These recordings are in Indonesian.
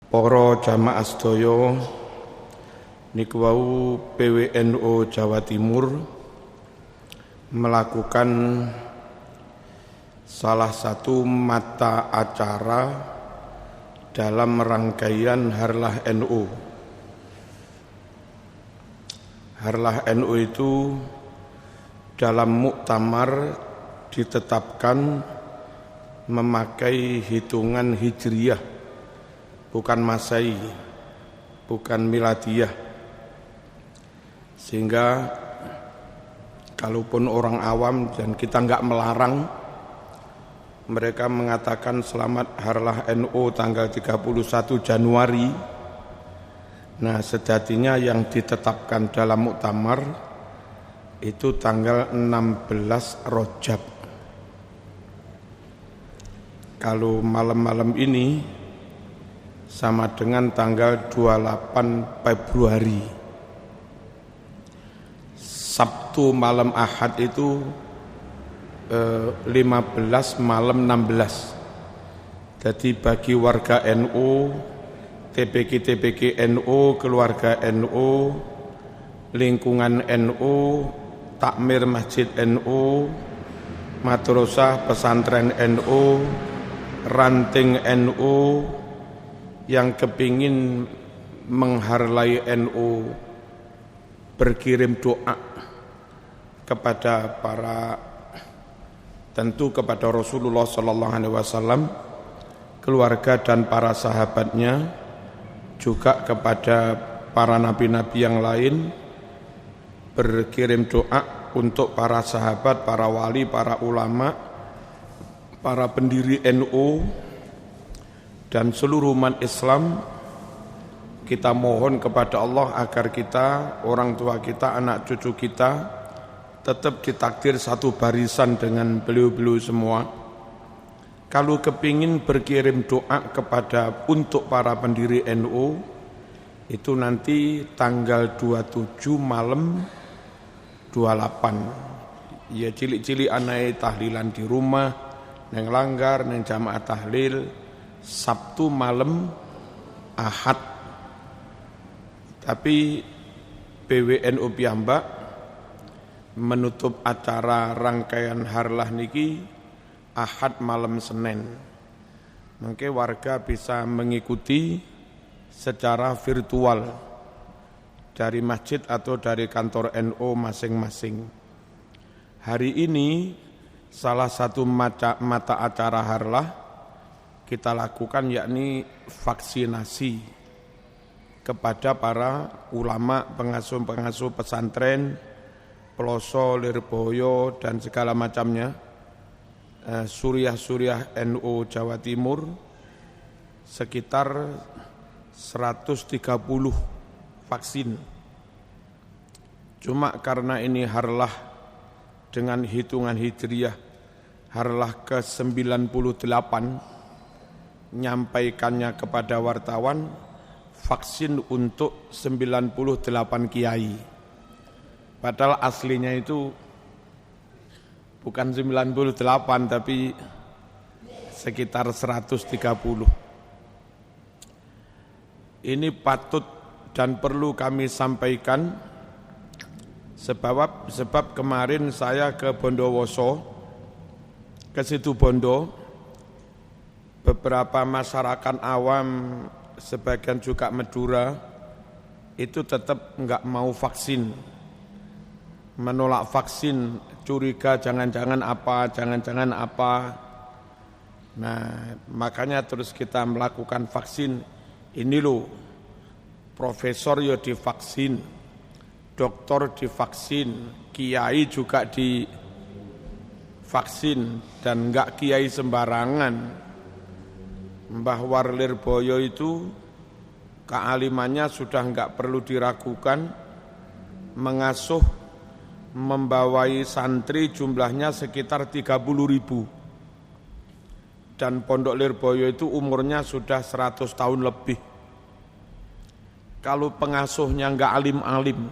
Para jamaah sedaya niku wau PWNU Jawa Timur melakukan salah satu mata acara dalam rangkaian Harlah NU. Harlah NU itu dalam muktamar ditetapkan memakai hitungan hijriyah, bukan Masehi, bukan miladiyah. Sehingga kalaupun orang awam dan kita enggak melarang, mereka mengatakan selamat Harlah NU tanggal 31 Januari. Nah, sejatinya yang ditetapkan dalam muktamar itu tanggal 16 Rajab. Kalau malam-malam ini sama dengan tanggal 28 Februari. Sabtu malam Ahad itu 15 malam 16. Jadi bagi warga NU, TPQ NU, keluarga NU, lingkungan NU, takmir masjid NU, madrasah pesantren NU, ranting NU, yang kepingin mengharlai NU berkirim doa kepada tentu kepada Rasulullah sallallahu alaihi wasallam, keluarga dan para sahabatnya, juga kepada para nabi-nabi yang lain, berkirim doa untuk para sahabat, para wali, para ulama, para pendiri NU dan seluruh umat Islam. Kita mohon kepada Allah agar kita, orang tua kita, anak cucu kita tetap ditakdir satu barisan dengan beliau-beliau semua. Kalau kepingin berkirim doa untuk para pendiri NU, itu nanti tanggal 27 malam 28. Ya cilik-cilik anake tahlilan di rumah, neng langgar, neng jamaah tahlil, Sabtu malam Ahad. Tapi PWNU piyambak menutup acara rangkaian Harlah niki Ahad malam Senin. Mungkin warga bisa mengikuti secara virtual dari masjid atau dari kantor NU masing-masing. Hari ini salah satu mata acara Harlah kita lakukan, yakni vaksinasi kepada para ulama, pengasuh-pengasuh pesantren, peloso, lirboyo, dan segala macamnya, suriah-suriah NU Jawa Timur, sekitar 130 vaksin. Cuma karena ini Harlah dengan hitungan hijriyah, Harlah ke-98, nyampaikannya kepada wartawan, vaksin untuk 98 kiai. Padahal aslinya itu bukan 98 tapi sekitar 130. Ini patut dan perlu kami sampaikan sebab kemarin saya ke Bondowoso, ke Situbondo. Beberapa masyarakat awam, sebagian juga Madura, itu tetap enggak mau vaksin, menolak vaksin, curiga jangan-jangan apa. Nah, makanya terus kita melakukan vaksin. Ini loh, profesor ya divaksin, doktor divaksin, kiai juga divaksin, dan enggak kiai sembarangan. Mbah Warlir Boyo itu kealimannya sudah enggak perlu diragukan, mengasuh, membawai santri jumlahnya sekitar 30.000. Dan Pondok Lirboyo itu umurnya sudah 100 tahun lebih. Kalau pengasuhnya enggak alim-alim,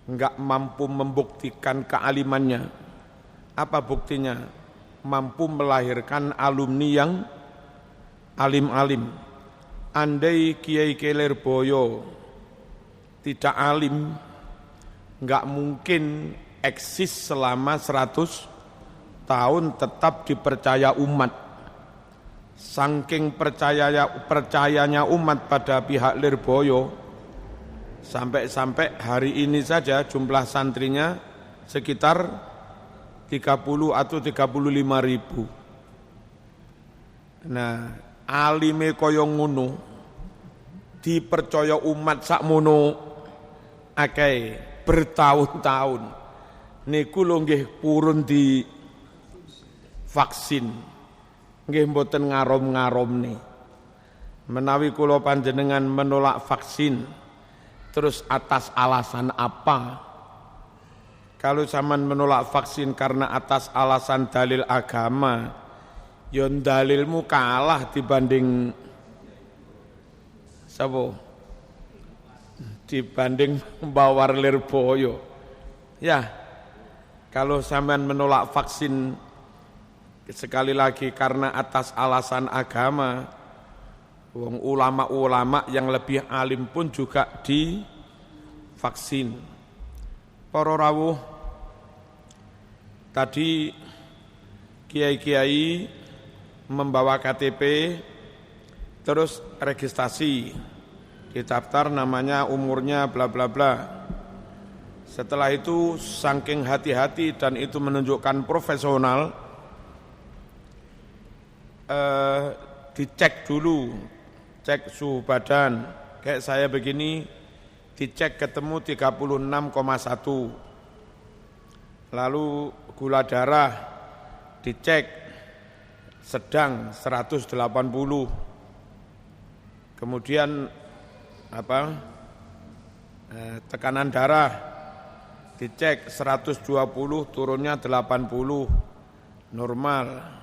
enggak mampu membuktikan kealimannya, apa buktinya? Mampu melahirkan alumni yang alim-alim, andai Kiai Lirboyo tidak alim, enggak mungkin eksis selama 100 tahun tetap dipercaya umat. Saking percayanya umat pada pihak Lirboyo, sampai hari ini saja jumlah santrinya sekitar 30 atau 35 ribu. Nah, alime kaya ngono dipercaya umat sakmono akeh bertahun-tahun. Niku lho nggih purun di vaksin. Nggih mboten ngarom-ngaromne. Menawi kula panjenengan menolak vaksin, terus atas alasan apa? Kalau zaman menolak vaksin karena atas alasan dalil agama, ya dalilmu kalah dibanding sapa? Dibanding Bawar Lirboyo. Ya, kalau sampean menolak vaksin sekali lagi karena atas alasan agama, wong ulama-ulama yang lebih alim pun juga divaksin. Para rawuh, tadi kiai-kiai membawa KTP terus registrasi, didaftar namanya, umurnya bla bla bla. Setelah itu saking hati-hati dan itu menunjukkan profesional, dicek dulu, cek suhu badan. Kayak saya begini, dicek ketemu 36,1. Lalu gula darah dicek sedang 180. Kemudian tekanan darah dicek 120, turunnya 80, normal.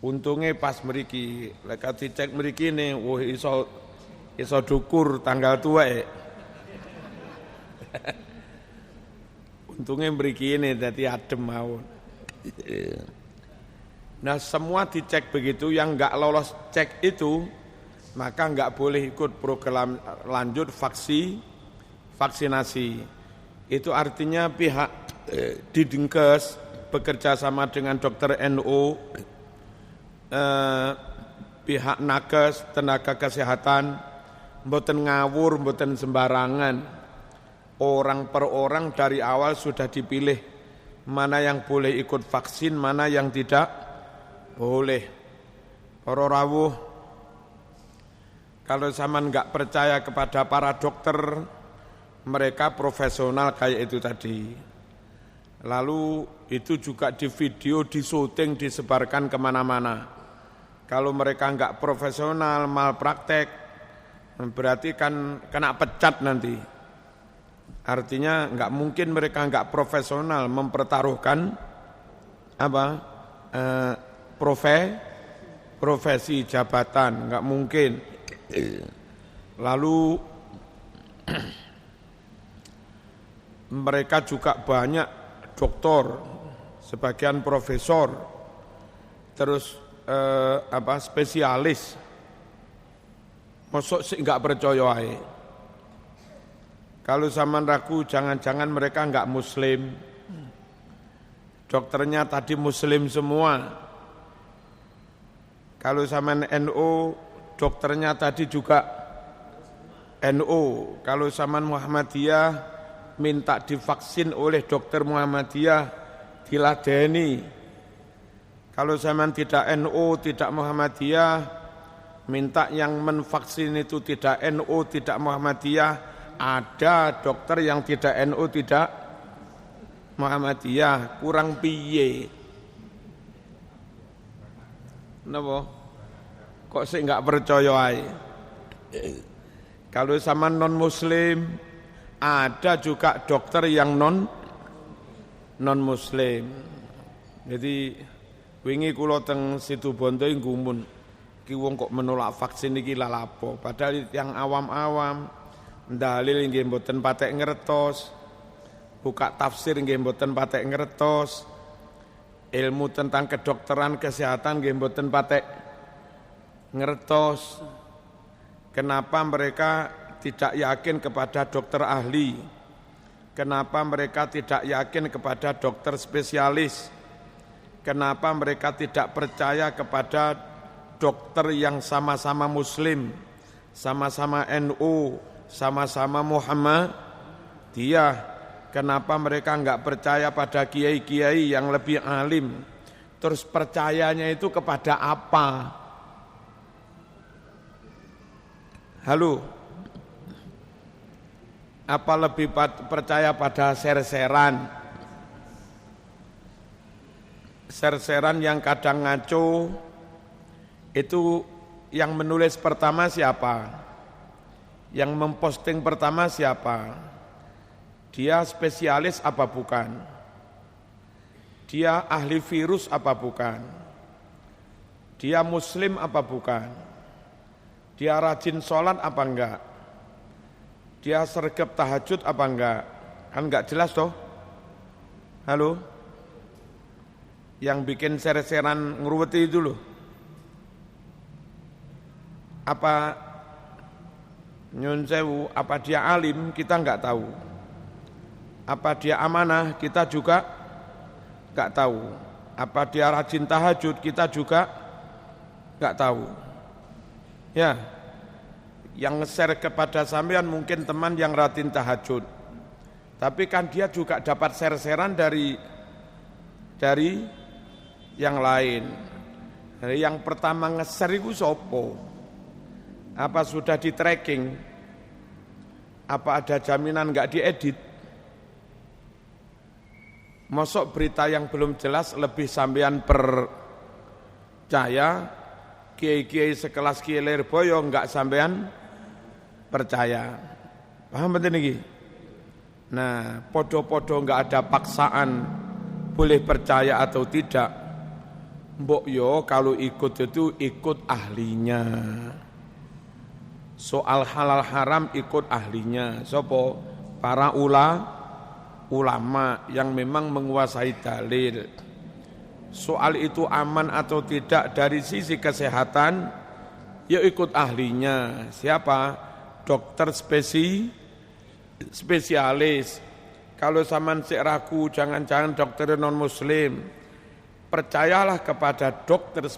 Untungnya pas mriki, lek dicek mriki ne, wah iso dukur tanggal tuwek. Untungnya mriki ini dadi adem mawon. Nah, semua dicek begitu, yang enggak lolos cek itu maka enggak boleh ikut program lanjut vaksinasi. Itu artinya pihak Dinkes bekerja sama dengan dokter NU, pihak nakes, tenaga kesehatan, mboten ngawur, mboten sembarangan. Orang per orang dari awal sudah dipilih mana yang boleh ikut vaksin, mana yang tidak boleh. Para rawuh, kalau zaman enggak percaya kepada para dokter, mereka profesional kayak itu tadi. Lalu itu juga di video, di syuting, disebarkan kemana-mana. Kalau mereka enggak profesional, malpraktek, berarti kan kena pecat nanti. Artinya enggak mungkin mereka enggak profesional mempertaruhkan profesi jabatan, enggak mungkin. Lalu mereka juga banyak doktor, sebagian profesor, terus spesialis. Mosok sih enggak percaya ae. Kalau zaman ragu, jangan-jangan mereka enggak muslim. Dokternya tadi muslim semua. Kalau zaman NU, dokternya tadi juga NU. Kalau zaman Muhammadiyah, minta divaksin oleh dokter Muhammadiyah, diladeni. Kalau zaman tidak NU, tidak Muhammadiyah, minta yang menvaksin itu tidak NU, tidak Muhammadiyah. Ada dokter yang tidak NU, tidak Muhammadiyah, kurang piye. Napa? Kok sih enggak percaya ae? Kalau sama non muslim, ada juga dokter yang non muslim. Jadi wingi kula teng Situbondo nggumun, iki wong kok menolak vaksin iki lha lapo? Padahal yang awam-awam dalil nggih mboten patek ngertos, buka tafsir nggih mboten patek ngertos, ilmu tentang kedokteran kesehatan nggih mboten patek ngertos. Kenapa mereka tidak yakin kepada dokter ahli? Kenapa mereka tidak yakin kepada dokter spesialis? Kenapa mereka tidak percaya kepada dokter yang sama-sama Muslim, sama-sama NU, sama-sama Muhammadiyah? Kenapa mereka enggak percaya pada kiai-kiai yang lebih alim? Terus percayanya itu kepada apa? Halo? Apa lebih percaya pada ser-seran? Ser-seran yang kadang ngaco, itu yang menulis pertama siapa? Yang memposting pertama siapa? Dia spesialis apa bukan? Dia ahli virus apa bukan? Dia muslim apa bukan? Dia rajin sholat apa enggak? Dia sergap tahajud apa enggak? Kan enggak jelas toh? Halo? Yang bikin ser-seran ngeruweti itu loh. Apa nyun sewu, apa dia alim kita enggak tahu. Apa dia amanah kita juga enggak tahu. Apa dia rajin tahajud kita juga enggak tahu. Ya, yang nge-share kepada sampean mungkin teman yang rajin tahajud. Tapi kan dia juga dapat share-sharean dari yang lain. Dari yang pertama nge-share itu sopo? Apa sudah di tracking? Apa ada jaminan enggak diedit? Mosok berita yang belum jelas lebih sampean percaya? Kiai-kiai sekelas Kiai Lirboyo enggak sampean percaya. Paham betul niki? Nah, podo-podo enggak ada paksaan boleh percaya atau tidak. Mbok yo kalau ikut itu ikut ahlinya. Soal halal haram ikut ahlinya. Sopo? Para ulama yang memang menguasai dalil. Soal itu aman atau tidak dari sisi kesehatan, ya ikut ahlinya. Siapa? Dokter spesialis. Kalau zaman sik ragu, jangan-jangan dokter non muslim. Percayalah kepada dokter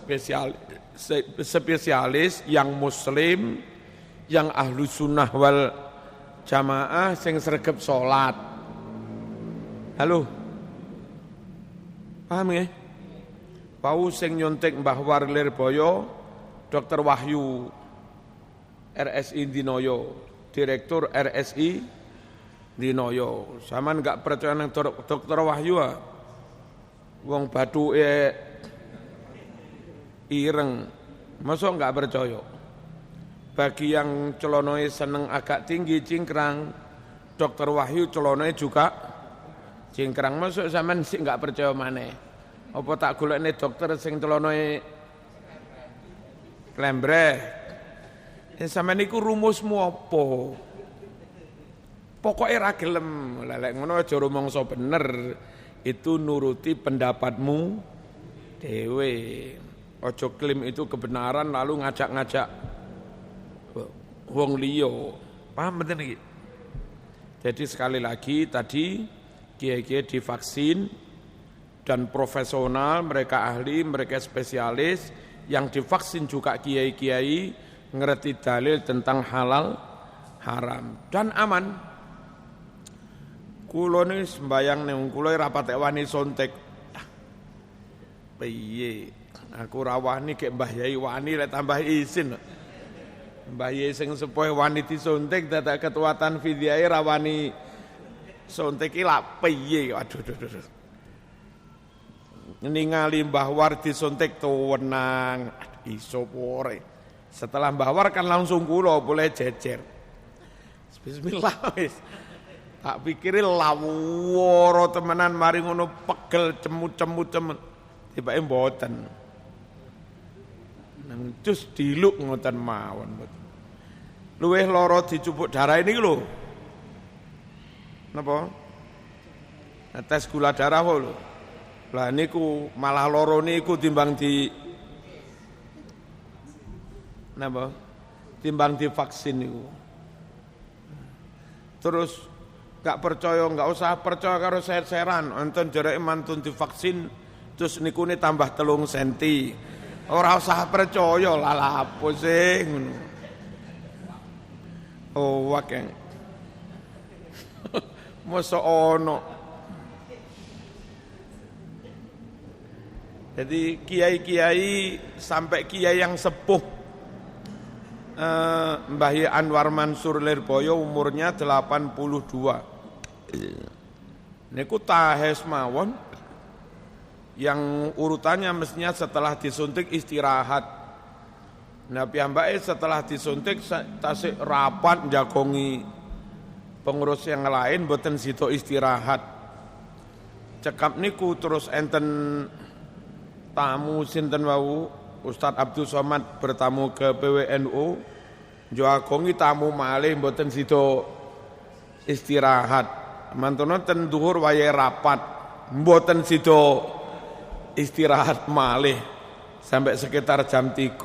spesialis yang muslim, yang ahlu sunnah wal jamaah, sing sregep sholat. Halo? Paham ya? Pau sing nyontek Mbah War Lirboyo, Dr. Wahyu RSI Dinoyo, Direktur RSI Dinoyo. Saman enggak percaya nang Dr. Wahyu ah. Wong bathuke ireng. Masa enggak percaya? Bagi yang celonoe seneng agak tinggi cingkrang, Dr. Wahyu celonoe juga cingkrang. Masa sampean sik enggak percaya maneh? Apa tak golekne dokter sing celonoe klembreh? Sampeyan niku rumusmu apa? Pokoke ra gelem. Lek ngono aja rumangsa bener. Itu nuruti pendapatmu dhewe. Aja klaim itu kebenaran lalu ngajak-ngajak wong liya. Paham mboten iki? Jadi sekali lagi tadi kiai-kiai divaksin dan profesional, mereka ahli, mereka spesialis, yang divaksin juga kiai-kiai ngerti dalil tentang halal haram dan aman. Kulo ini sembayang ning kulo ra patek wani sontek. Piye? Aku ra wani kek Mbah Yai wani lek tambah izin. Mbah Yai sing sepuh wani disontek dadak ketua tanfidiyae ra wani sontek iki lak piye? Aduh. Ningali Mbah War disontek tuwenang iso pore. Setelah Mbah War kan langsung kula boleh jejer. Bismillah wis. Tak pikiri laworo temenan mari ngono pegel cemut-cemut tibake mboten. Nang cus diluk ngoten mawon. Luwih lara dicupuk darah ini lho. Napa? Tes gula darah lho. Lah niku malah loro niku timbang di napa? timbang divaksin niku. Terus gak percaya, gak usah percaya karo ser-seran, enten jereke mantun divaksin terus niku ne tambah 3 senti. Ora usah percaya lah apa sih ngono. Oh wakeng. Mosok ono. Jadi kiai-kiai sampai kiai yang sepuh Mbah Anwar Mansur Lirboyo umurnya 82. Niku tahes mawon yang urutannya mestinya setelah disuntik istirahat. Nah piyambake setelah disuntik tasik rapat jagongi pengurus yang lain boten sida istirahat. Cekap niku terus enten tamu sinten wau Ustadz Abdul Somad bertamu ke PWNU jagongi tamu malih mboten sida istirahat. Mantune ten dhuwur wayahe rapat mboten sida istirahat malih sampai sekitar jam 3.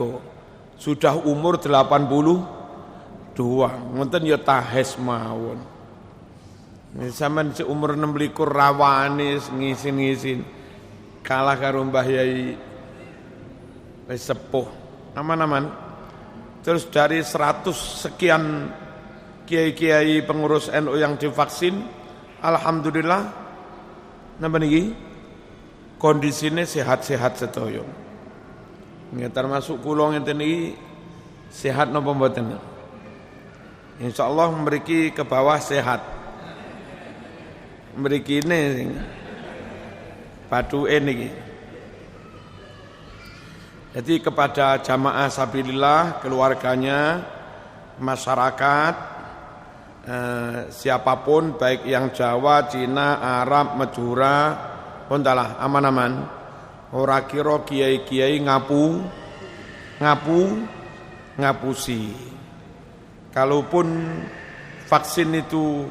Sudah umur 82. Ngoten ya tahes mawon. Sampeyan seumur 26 rawani ngisin-ngisin. Kalah karo Mbah Yai wis sepuh aman-aman. Terus dari 100 sekian kiai-kiai pengurus NU yang divaksin, alhamdulillah napa niki kondisine sehat-sehat sedaya. Nggih termasuk kula ngenten iki sehat napa mboten? Insyaallah mriki ke bawah sehat. Mrikine sing paduke niki. Jadi kepada jamaah sabilillah, keluarganya, masyarakat, siapapun baik yang Jawa, Cina, Arab, Madura, pondalah aman-aman. Ora kira kiai-kiai ngapusi. Kalaupun vaksin itu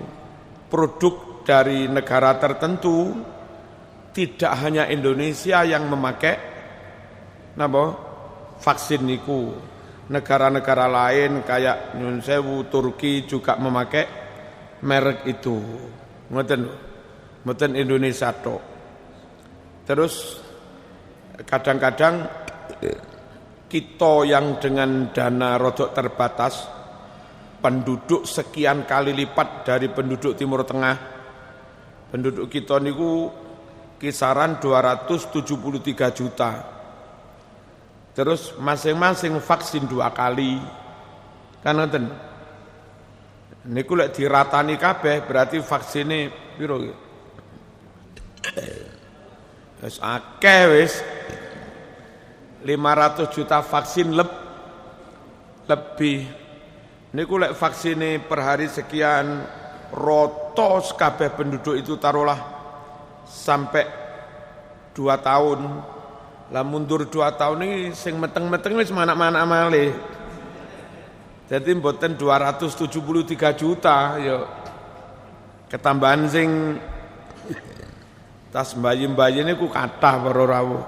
produk dari negara tertentu, tidak hanya Indonesia yang memakai vaksin niku. Negara-negara lain kayak Nyun Sewu, Turki juga memakai merek itu. Ngoten Indonesia tok. Terus kadang-kadang kita yang dengan dana rodok terbatas, penduduk sekian kali lipat dari penduduk Timur Tengah. Penduduk kita niku kisaran 273 juta. Terus masing-masing vaksin 2 kali. Kan ngoten. Niku lek diratani kabeh berarti vaksine piro? Wis akeh wis. 500 juta vaksin lebih. Niku lek vaksine per hari sekian rotos kabeh penduduk itu taruhlah sampai 2 tahun. Lah mundur 2 tahun ini sing meteng-meteng wis manak-manak malih. Jadi mboten 273 juta ya. Ketambahan sing tas bayi-bayi niku kathah para rawuh.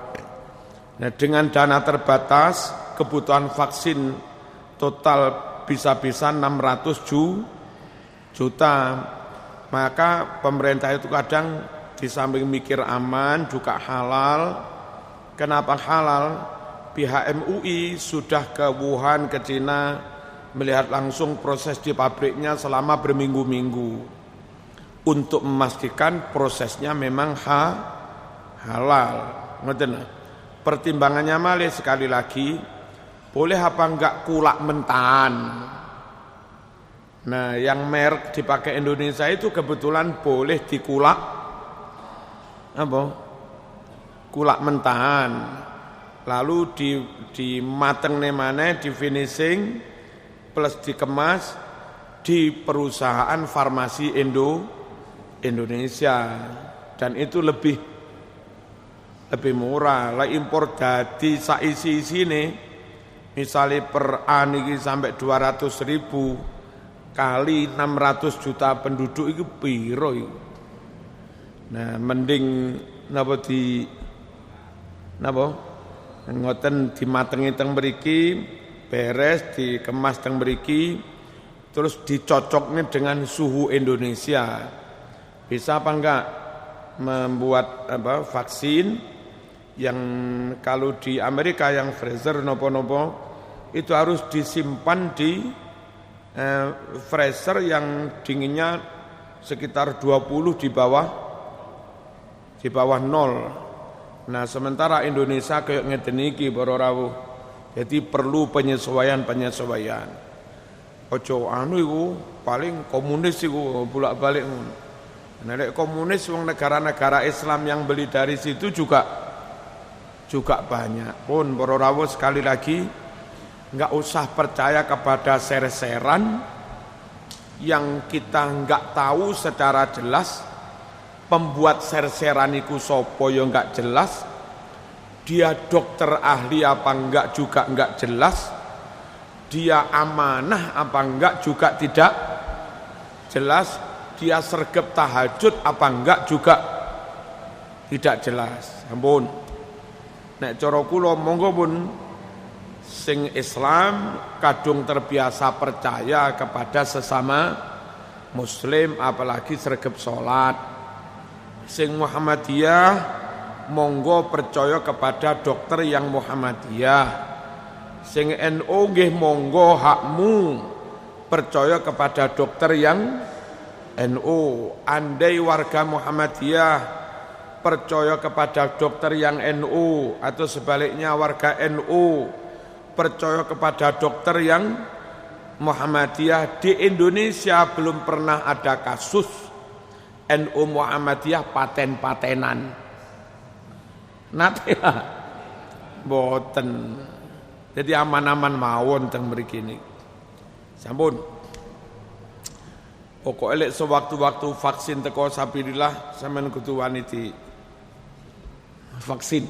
Nah, dengan dana terbatas, kebutuhan vaksin total bisa-bisa 600 juta. Maka pemerintah itu kadang di samping mikir aman juga halal. Kenapa halal? Pihak MUI sudah ke Wuhan, ke Cina, melihat langsung proses di pabriknya selama berminggu-minggu untuk memastikan prosesnya memang halal. Ngoten. Pertimbangannya malih sekali lagi, boleh apa enggak kulak mentahan. Nah, yang merek dipakai Indonesia itu kebetulan boleh dikulak kulak mentahan. Lalu di matengne maneh, di finishing plus dikemas di perusahaan farmasi Indonesia, dan itu lebih murah. Lah impor dadi sak isi-isine misale per A niki sampai 200.000 kali 600 juta penduduk itu piro iku. Nah, mending ngoten dimatengi teng mriki beres dikemas teng mriki terus dicocoknya dengan suhu Indonesia. Bisa apa enggak membuat vaksin yang kalau di Amerika yang freezer nopo-nopo itu harus disimpan di freezer yang dinginnya sekitar 20 di bawah 0. Nah, sementara Indonesia kayak ngeten iki para rawuh. Jadi perlu penyesuaian. Ojo iku paling komunis iku bolak-balik ngono. Nek komunis wong negara-negara Islam yang beli dari situ juga banyak. Pun para rawuh sekali lagi enggak usah percaya kepada ser-seran yang kita enggak tahu secara jelas. Pembuat ser-seran iku sapa ya enggak jelas. Dia dokter ahli apa enggak juga enggak jelas. Dia amanah apa enggak juga tidak jelas. Dia sergap tahajud apa enggak juga tidak jelas. Ampun. Nek cara kula monggo pun sing Islam kadung terbiasa percaya kepada sesama muslim apalagi sergap salat. Sing Muhammadiyah monggo percaya kepada dokter yang Muhammadiyah. Sing NU nggih monggo hakmu percaya kepada dokter yang NU. Andai warga Muhammadiyah percaya kepada dokter yang NU atau sebaliknya warga NU percaya kepada dokter yang Muhammadiyah, di Indonesia belum pernah ada kasus NU Muhammadiyah paten-patenan. Nate boten. Jadi aman-aman mawon teng mriki niki. Sampun. Pokoke lek sewaktu-waktu vaksin teko sabilillah sampean kudu wani di vaksin.